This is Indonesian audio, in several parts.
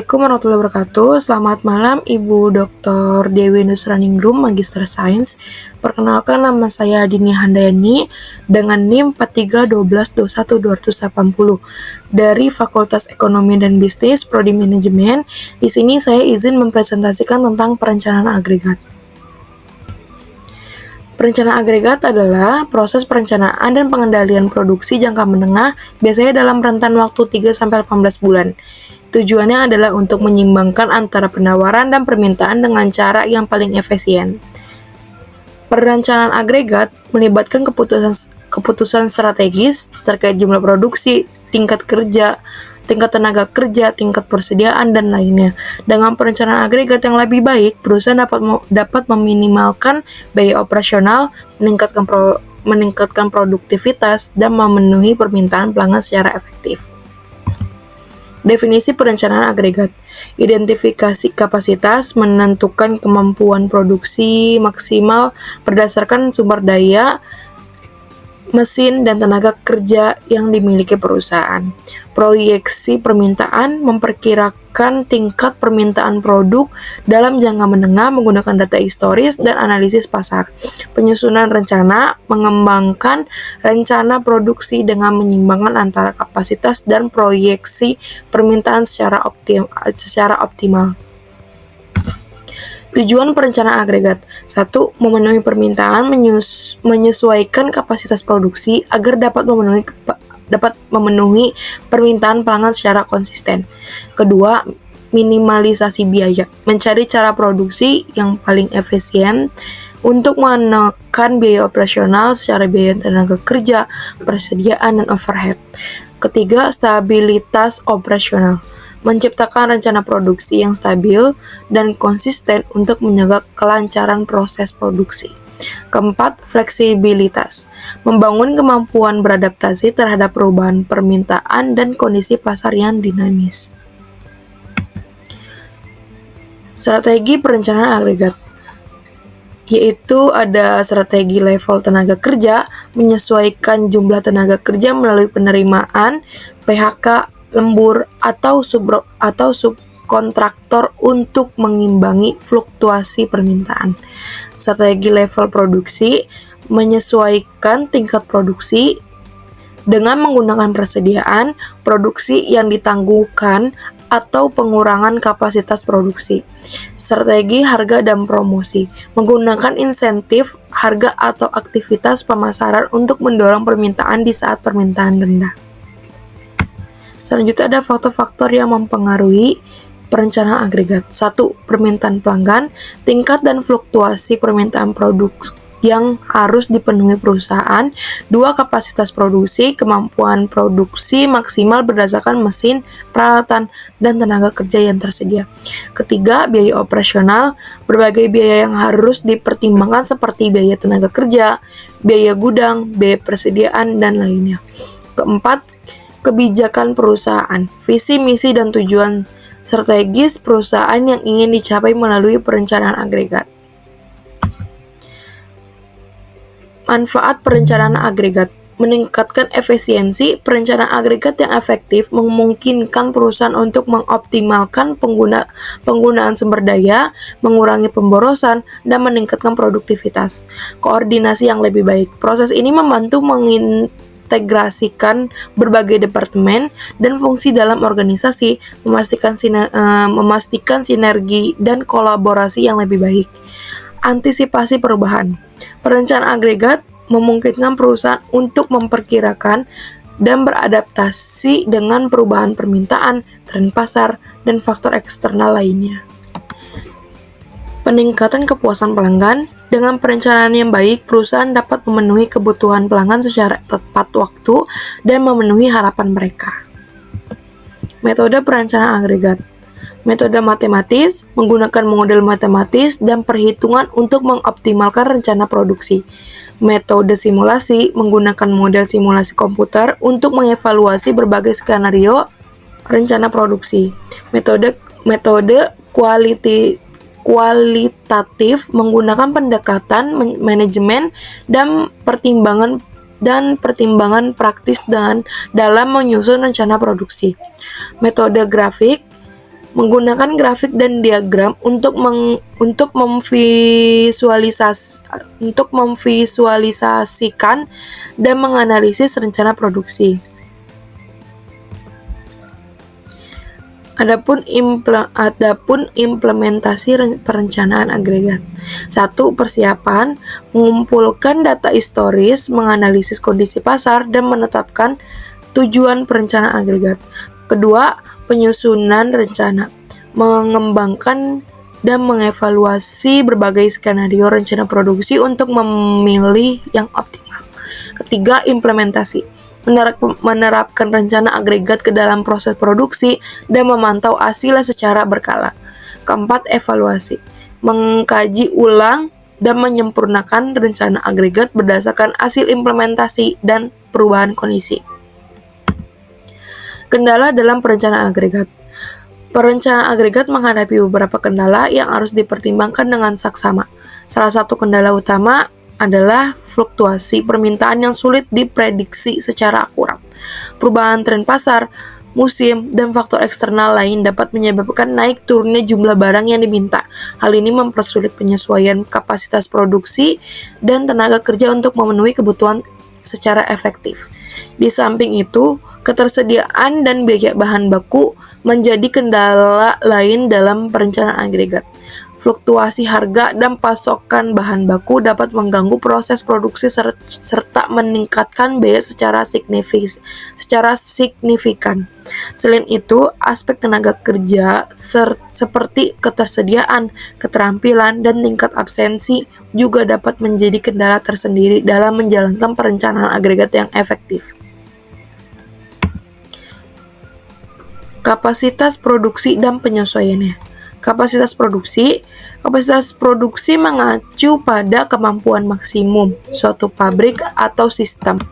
Assalamualaikum warahmatullahi wabarakatuh. Selamat malam Ibu Dr. Dewi Nusraningrum, Magister Sains. Perkenalkan, nama saya Dini Handayani dengan NIM 431221 dari Fakultas Ekonomi dan Bisnis, Prodi Manajemen. Di sini saya izin mempresentasikan tentang perencanaan agregat. Perencanaan agregat adalah proses perencanaan dan pengendalian produksi jangka menengah, biasanya dalam rentan waktu 3-18 bulan. Tujuannya adalah untuk menyeimbangkan antara penawaran dan permintaan dengan cara yang paling efisien. Perencanaan agregat melibatkan keputusan strategis terkait jumlah produksi, tingkat kerja, tingkat tenaga kerja, tingkat persediaan, dan lainnya. Dengan perencanaan agregat yang lebih baik, perusahaan dapat meminimalkan biaya operasional, meningkatkan produktivitas, dan memenuhi permintaan pelanggan secara efektif. Definisi perencanaan agregat: identifikasi kapasitas, menentukan kemampuan produksi maksimal berdasarkan sumber daya, mesin, dan tenaga kerja yang dimiliki perusahaan. Proyeksi permintaan, memperkirakan tingkat permintaan produk dalam jangka menengah menggunakan data historis dan analisis pasar. Penyusunan rencana, mengembangkan rencana produksi dengan menyeimbangkan antara kapasitas dan proyeksi permintaan secara optimal. Tujuan perencanaan agregat: 1. Memenuhi permintaan, menyesuaikan kapasitas produksi agar dapat memenuhi permintaan pelanggan secara konsisten. Kedua, minimalisasi biaya, mencari cara produksi yang paling efisien untuk menekan biaya operasional secara biaya tenaga kerja, persediaan, dan overhead. Ketiga, stabilitas operasional, menciptakan rencana produksi yang stabil dan konsisten untuk menjaga kelancaran proses produksi. Keempat, fleksibilitas, membangun kemampuan beradaptasi terhadap perubahan permintaan dan kondisi pasar yang dinamis. Strategi perencanaan agregat, yaitu ada strategi level tenaga kerja, menyesuaikan jumlah tenaga kerja melalui penerimaan, PHK, lembur, atau subkontraktor untuk mengimbangi fluktuasi permintaan. Strategi level produksi, menyesuaikan tingkat produksi dengan menggunakan persediaan, produksi yang ditangguhkan, atau pengurangan kapasitas produksi. Strategi harga dan promosi, menggunakan insentif, harga, atau aktivitas pemasaran untuk mendorong permintaan di saat permintaan rendah. Selanjutnya ada faktor-faktor yang mempengaruhi perencanaan agregat. 1. Permintaan pelanggan, tingkat dan fluktuasi permintaan produk yang harus dipenuhi perusahaan. 2. Kapasitas produksi, kemampuan produksi maksimal berdasarkan mesin, peralatan, dan tenaga kerja yang tersedia. Ketiga, biaya operasional, berbagai biaya yang harus dipertimbangkan seperti biaya tenaga kerja, biaya gudang, biaya persediaan, dan lainnya. Keempat, kebijakan perusahaan, visi, misi, dan tujuan strategis perusahaan yang ingin dicapai melalui perencanaan agregat. Manfaat perencanaan agregat: meningkatkan efisiensi. Perencanaan agregat yang efektif memungkinkan perusahaan untuk mengoptimalkan penggunaan sumber daya, mengurangi pemborosan, dan meningkatkan produktivitas. Koordinasi yang lebih baik: proses ini membantu mengintegrasikan berbagai departemen dan fungsi dalam organisasi, memastikan sinergi dan kolaborasi yang lebih baik. Antisipasi perubahan: perencanaan agregat memungkinkan perusahaan untuk memperkirakan dan beradaptasi dengan perubahan permintaan, tren pasar, dan faktor eksternal lainnya. Peningkatan kepuasan pelanggan: dengan perencanaan yang baik, perusahaan dapat memenuhi kebutuhan pelanggan secara tepat waktu dan memenuhi harapan mereka. Metode perencanaan agregat: metode matematis, menggunakan model matematis dan perhitungan untuk mengoptimalkan rencana produksi. Metode simulasi, menggunakan model simulasi komputer untuk mengevaluasi berbagai skenario rencana produksi. Metode kualitatif, menggunakan pendekatan manajemen dan pertimbangan praktis dalam menyusun rencana produksi. Metode grafik, Menggunakan grafik dan diagram untuk memvisualisasikan dan menganalisis rencana produksi. Adapun implementasi perencanaan agregat. 1. Persiapan, mengumpulkan data historis, menganalisis kondisi pasar, dan menetapkan tujuan perencanaan agregat. Kedua, penyusunan rencana, mengembangkan dan mengevaluasi berbagai skenario rencana produksi untuk memilih yang optimal. Ketiga, implementasi, menerapkan rencana agregat ke dalam proses produksi dan memantau hasilnya secara berkala. Keempat, evaluasi, mengkaji ulang dan menyempurnakan rencana agregat berdasarkan hasil implementasi dan perubahan kondisi. Kendala dalam perencanaan agregat. Perencanaan agregat menghadapi beberapa kendala yang harus dipertimbangkan dengan saksama. Salah satu kendala utama adalah fluktuasi permintaan yang sulit diprediksi secara akurat. Perubahan tren pasar, musim, dan faktor eksternal lain dapat menyebabkan naik turunnya jumlah barang yang diminta. Hal ini mempersulit penyesuaian kapasitas produksi dan tenaga kerja untuk memenuhi kebutuhan secara efektif. Di samping itu, ketersediaan dan biaya bahan baku menjadi kendala lain dalam perencanaan agregat. Fluktuasi harga dan pasokan bahan baku dapat mengganggu proses produksi serta meningkatkan biaya secara signifikan. Selain itu, aspek tenaga kerja seperti ketersediaan, keterampilan, dan tingkat absensi juga dapat menjadi kendala tersendiri dalam menjalankan perencanaan agregat yang efektif. Kapasitas produksi dan penyesuaiannya. Kapasitas produksi mengacu pada kemampuan maksimum suatu pabrik atau sistem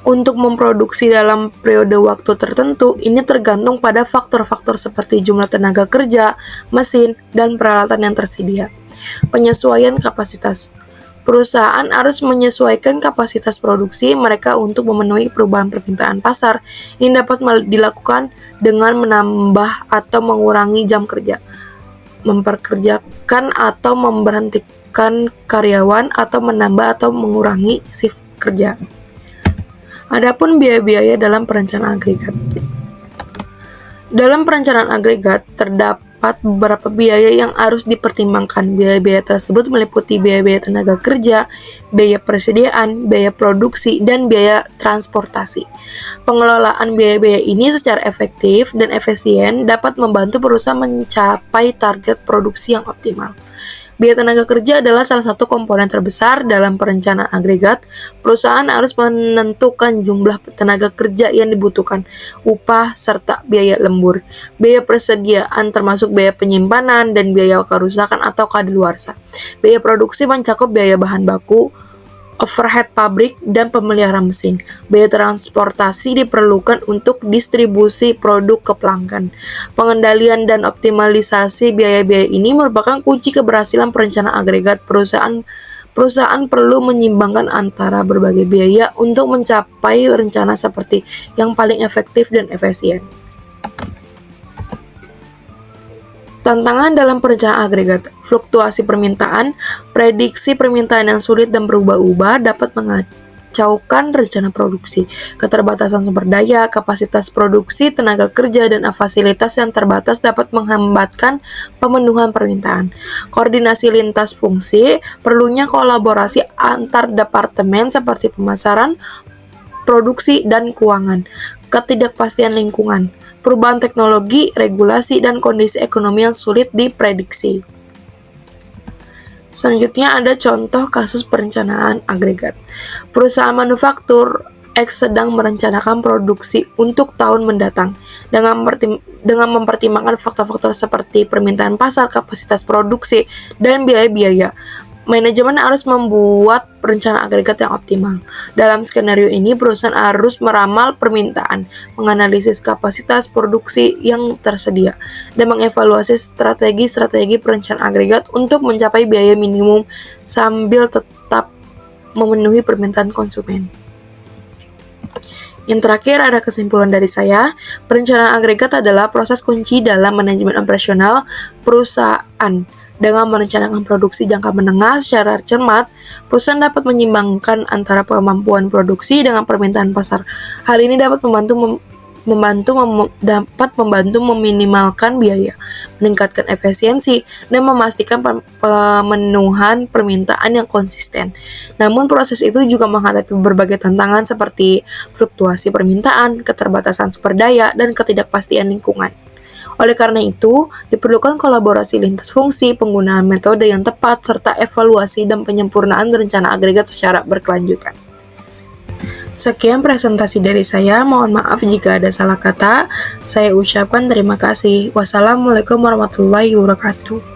untuk memproduksi dalam periode waktu tertentu. Ini tergantung pada faktor-faktor seperti jumlah tenaga kerja, mesin, dan peralatan yang tersedia. Penyesuaian kapasitas. Perusahaan harus menyesuaikan kapasitas produksi mereka untuk memenuhi perubahan permintaan pasar. Ini dapat dilakukan dengan menambah atau mengurangi jam kerja, memperkerjakan atau memberhentikan karyawan, atau menambah atau mengurangi shift kerja. Adapun biaya-biaya dalam perencanaan agregat. Dalam perencanaan agregat terdapat beberapa biaya yang harus dipertimbangkan. Biaya-biaya tersebut meliputi biaya-biaya tenaga kerja, biaya persediaan, biaya produksi, dan biaya transportasi. Pengelolaan biaya-biaya ini secara efektif dan efisien dapat membantu perusahaan mencapai target produksi yang optimal. Biaya tenaga kerja adalah salah satu komponen terbesar dalam perencanaan agregat. Perusahaan harus menentukan jumlah tenaga kerja yang dibutuhkan, upah, serta biaya lembur. Biaya persediaan termasuk biaya penyimpanan dan biaya kerusakan atau kadaluarsa. Biaya produksi mencakup biaya bahan baku, overhead pabrik, dan pemeliharaan mesin. Biaya transportasi diperlukan untuk distribusi produk ke pelanggan. Pengendalian dan optimalisasi biaya-biaya ini merupakan kunci keberhasilan perencanaan agregat. Perusahaan perlu menyimbangkan antara berbagai biaya untuk mencapai rencana seperti yang paling efektif dan efisien. Tantangan dalam perencanaan agregat. Fluktuasi permintaan, prediksi permintaan yang sulit dan berubah-ubah dapat mengacaukan rencana produksi. Keterbatasan sumber daya, kapasitas produksi, tenaga kerja, dan fasilitas yang terbatas dapat menghambatkan pemenuhan permintaan. Koordinasi lintas fungsi, perlunya kolaborasi antar departemen seperti pemasaran, produksi, dan keuangan. Ketidakpastian lingkungan, perubahan teknologi, regulasi, dan kondisi ekonomi yang sulit diprediksi. Selanjutnya ada contoh kasus perencanaan agregat. Perusahaan manufaktur X sedang merencanakan produksi untuk tahun mendatang dengan mempertimbangkan faktor-faktor seperti permintaan pasar, kapasitas produksi, dan biaya-biaya. Manajemen harus membuat rencana agregat yang optimal. Dalam skenario ini, perusahaan harus meramal permintaan, menganalisis kapasitas produksi yang tersedia, dan mengevaluasi strategi-strategi perencanaan agregat untuk mencapai biaya minimum sambil tetap memenuhi permintaan konsumen. Yang terakhir ada kesimpulan dari saya, perencanaan agregat adalah proses kunci dalam manajemen operasional perusahaan. Dengan merencanakan produksi jangka menengah secara cermat, perusahaan dapat menyimbangkan antara kemampuan produksi dengan permintaan pasar. Hal ini dapat dapat membantu meminimalkan biaya, meningkatkan efisiensi, dan memastikan pemenuhan permintaan yang konsisten. Namun proses itu juga menghadapi berbagai tantangan seperti fluktuasi permintaan, keterbatasan sumber daya, dan ketidakpastian lingkungan. Oleh karena itu, diperlukan kolaborasi lintas fungsi, penggunaan metode yang tepat, serta evaluasi dan penyempurnaan rencana agregat secara berkelanjutan. Sekian presentasi dari saya, mohon maaf jika ada salah kata. Saya ucapkan terima kasih. Wassalamualaikum warahmatullahi wabarakatuh.